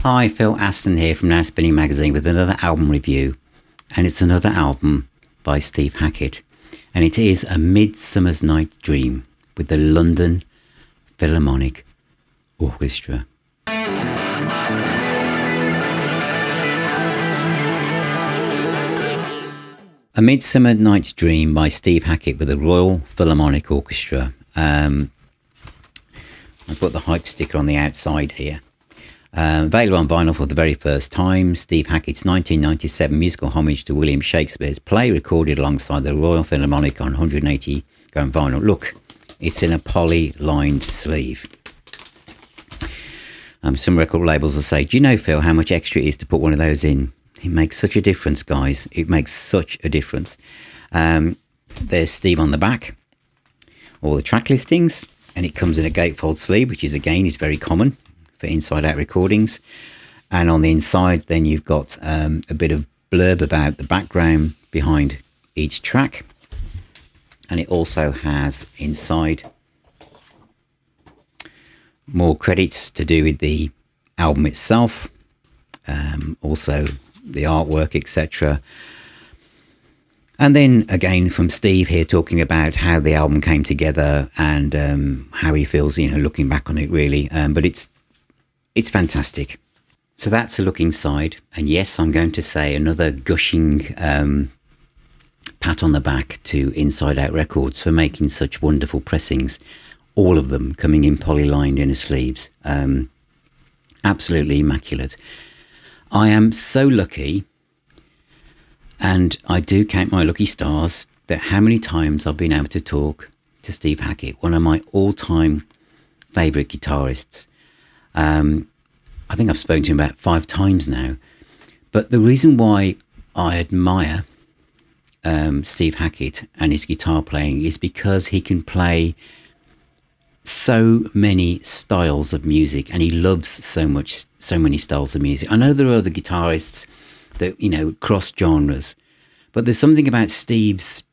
Hi, Phil Aston here from Now Spinning Magazine with another album review, and it's another album by Steve Hackett, and it is A Midsummer's Night's Dream with the London Philharmonic Orchestra. A Midsummer Night's Dream by Steve Hackett with the Royal Philharmonic Orchestra. I've got the hype sticker on the outside here. Available on vinyl for the very first time. Steve Hackett's 1997 musical homage to William Shakespeare's play, recorded alongside the Royal Philharmonic on 180 going vinyl. Look, it's in a poly-lined sleeve. Some record labels will say, do you know, Phil, how much extra it is to put one of those in? It makes such a difference, guys. It makes such a difference. There's Steve on the back, all the track listings, and it comes in a gatefold sleeve, which is, again, is very common for inside-out recordings. And on the inside, then you've got a bit of blurb about the background behind each track. And it also has inside more credits to do with the album itself, also the artwork, etc. And then again from Steve here talking about how the album came together and how he feels, you know, looking back on it really. But it's fantastic. So that's a look inside. And yes, I'm going to say another gushing pat on the back to Inside Out Records for making such wonderful pressings. All of them coming in poly-lined inner sleeves. Absolutely immaculate. I am so lucky, and I do count my lucky stars, that how many times I've been able to talk to Steve Hackett, one of my all-time favourite guitarists. I think I've spoken to him about 5 times now. But the reason why I admire Steve Hackett and his guitar playing is because he can play so many styles of music, and he loves so many styles of music. I know there are other guitarists that, you know, cross genres, but there's something about Steve's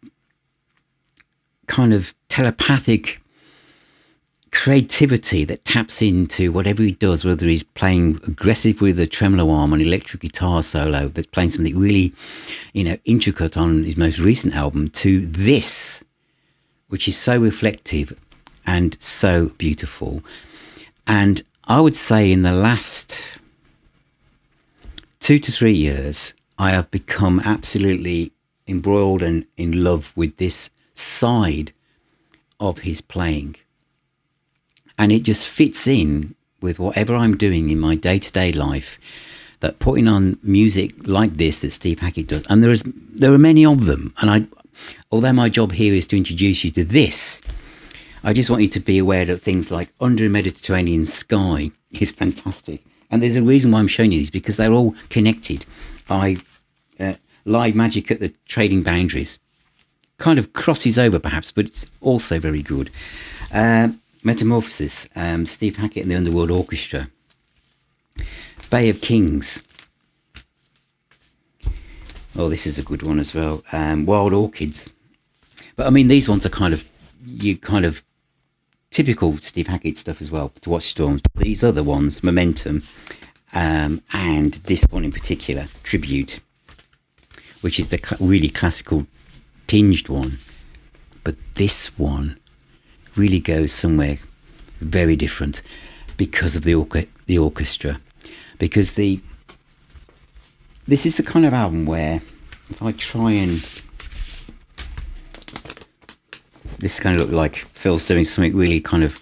kind of telepathic creativity that taps into whatever he does, whether he's playing aggressive with a tremolo arm, an electric guitar solo that's playing something really, you know, intricate on his most recent album, to this, which is so reflective and so beautiful. And I would say in the last 2 to 3 years, I have become absolutely embroiled and in love with this side of his playing. And it just fits in with whatever I'm doing in my day-to-day life, that putting on music like this that Steve Hackett does. And there are many of them. And although my job here is to introduce you to this, I just want you to be aware that things like Under a Mediterranean Sky is fantastic. And there's a reason why I'm showing you these, because they're all connected. Live Magic at the Trading Boundaries kind of crosses over perhaps, but it's also very good. Metamorphosis, Steve Hackett and the Underworld Orchestra. Bay of Kings. Oh, this is a good one as well. Wild Orchids. But I mean, these ones are kind of typical Steve Hackett stuff as well, to watch storms. These other ones, Momentum, and this one in particular, Tribute, which is the really classical tinged one. But this one really goes somewhere very different because of the orchestra. Because this is the kind of album where, if I try and, this kind of look like Phil's doing something really kind of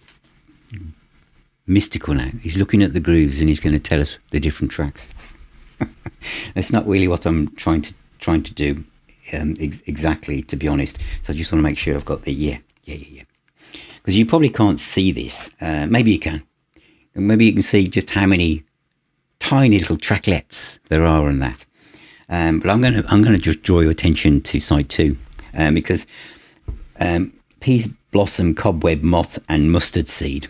mystical now. He's looking at the grooves and he's going to tell us the different tracks. That's not really what I'm trying to do exactly, to be honest. So I just want to make sure I've got the yeah. Because you probably can't see this. Maybe you can. Maybe you can see just how many tiny little tracklets there are on that. But I'm going to just draw your attention to side 2, because Peas Blossom, Cobweb, Moth, and Mustard Seed.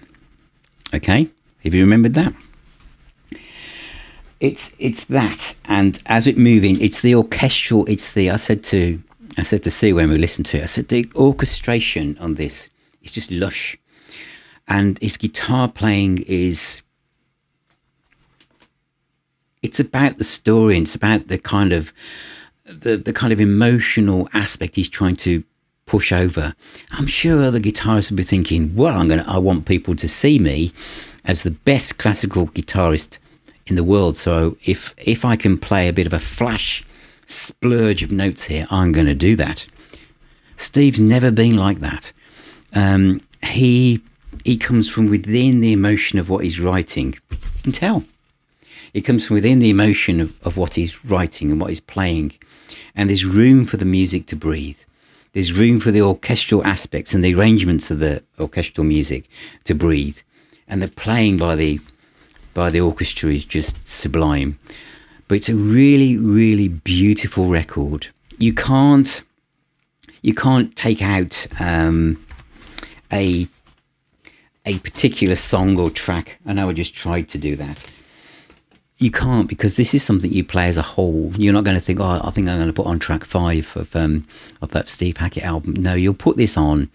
Okay, have you remembered that? It's that, and as it moving, it's the orchestral. It's the I said to Sue when we listened to it, I said the orchestration on this is just lush, and his guitar playing is it's about the story, and it's about the kind of the kind of emotional aspect he's trying to push over. I'm sure other guitarists will be thinking, well, I want people to see me as the best classical guitarist in the world. So if I can play a bit of a flash splurge of notes here, I'm going to do that. Steve's never been like that. He comes from within the emotion of what he's writing. You can tell. It comes from within the emotion of what he's writing and what he's playing. And there's room for the music to breathe. There's room for the orchestral aspects and the arrangements of the orchestral music to breathe. And the playing by the orchestra is just sublime. But it's a really, really beautiful record. You can't take out a particular song or track. I know I just tried to do that. You can't, because this is something you play as a whole. You're not going to think, oh, I think I'm going to put on track 5 of that Steve Hackett album. No, you'll put this on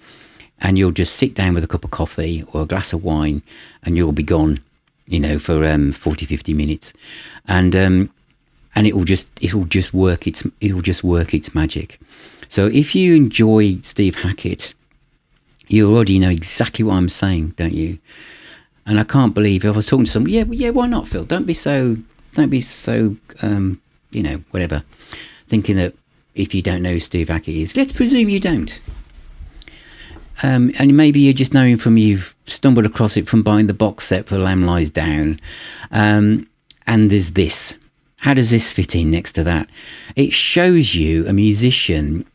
and you'll just sit down with a cup of coffee or a glass of wine and you'll be gone, for 40, 50 minutes. And it will just work its magic. So if you enjoy Steve Hackett, you already know exactly what I'm saying, don't you? And I can't believe, if I was talking to someone, yeah, why not, Phil? Don't be so, whatever. Thinking that if you don't know who Steve Hackett is, let's presume you don't. And maybe you just know him from, you've stumbled across it from buying the box set for Lamb Lies Down. And there's this. How does this fit in next to that? It shows you a musician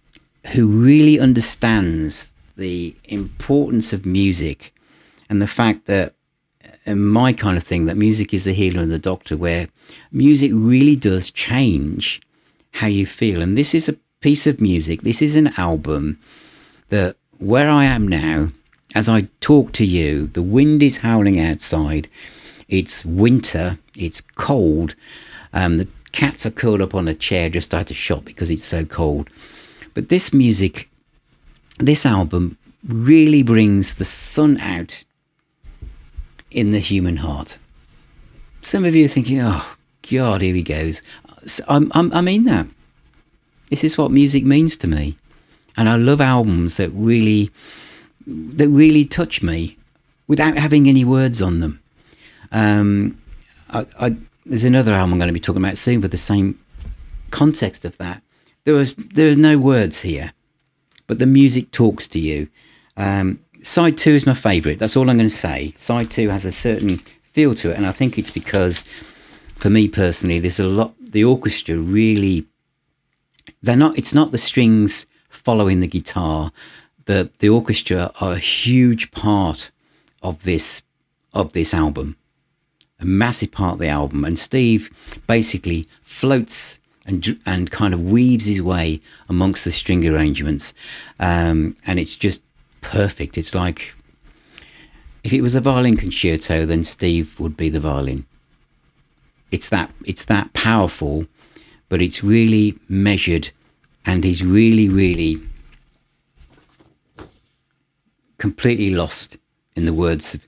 who really understands the importance of music and the fact that, my kind of thing, that music is the healer and the doctor, where music really does change how you feel. And this is a piece of music, this is an album that, where I am now, as I talk to you, the wind is howling outside, it's winter, it's cold, the cats are curled up on a chair just out of shop because it's so cold. But this music, this album really brings the sun out in the human heart. Some of you are thinking, oh God, here he goes. I mean that. This is what music means to me. And I love albums that really touch me without having any words on them. There's another album I'm going to be talking about soon with the same context of that. There's no words here, but the music talks to you. Side 2 is my favourite. That's all I'm going to say. Side 2 has a certain feel to it, and I think it's because, for me personally, there's a lot. The orchestra really, it's not the strings following the guitar. The orchestra are a huge part of this album, a massive part of the album. And Steve basically floats and kind of weaves his way amongst the string arrangements, and it's just perfect. It's like, if it was a violin concerto, then Steve would be the violin. It's that powerful, but it's really measured, and he's really, really completely lost in the words of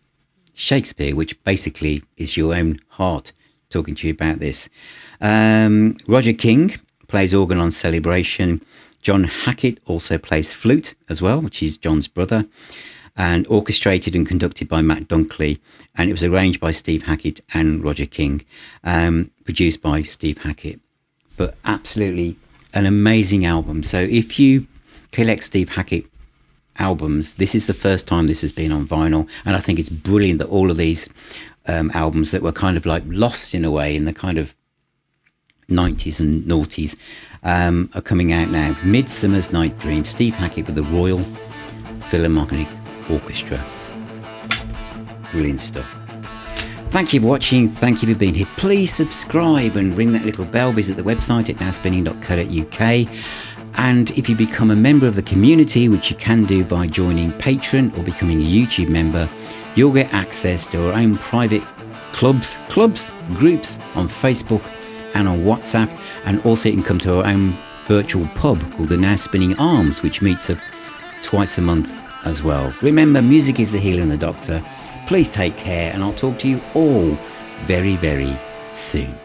Shakespeare, which basically is your own heart talking to you about this. Roger King plays organ on Celebration. John Hackett also plays flute as well, which is John's brother, and orchestrated and conducted by Matt Dunkley. And it was arranged by Steve Hackett and Roger King, produced by Steve Hackett. But absolutely an amazing album. So if you collect Steve Hackett albums, this is the first time this has been on vinyl. And I think it's brilliant that all of these albums that were kind of like lost in a way in the kind of 90s and noughties are coming out now. Midsummer's Night Dream, Steve Hackett with the Royal Philharmonic Orchestra. Brilliant stuff. Thank you for watching. Thank you for being here. Please subscribe and ring that little bell. Visit the website at nowspinning.co.uk. And if you become a member of the community, which you can do by joining Patron or becoming a YouTube member, you'll get access to our own private groups on Facebook and on WhatsApp. And also you can come to our own virtual pub called the Now Spinning Arms, which meets up twice a month as well. Remember, music is the healer and the doctor. Please take care, and I'll talk to you all very, very soon.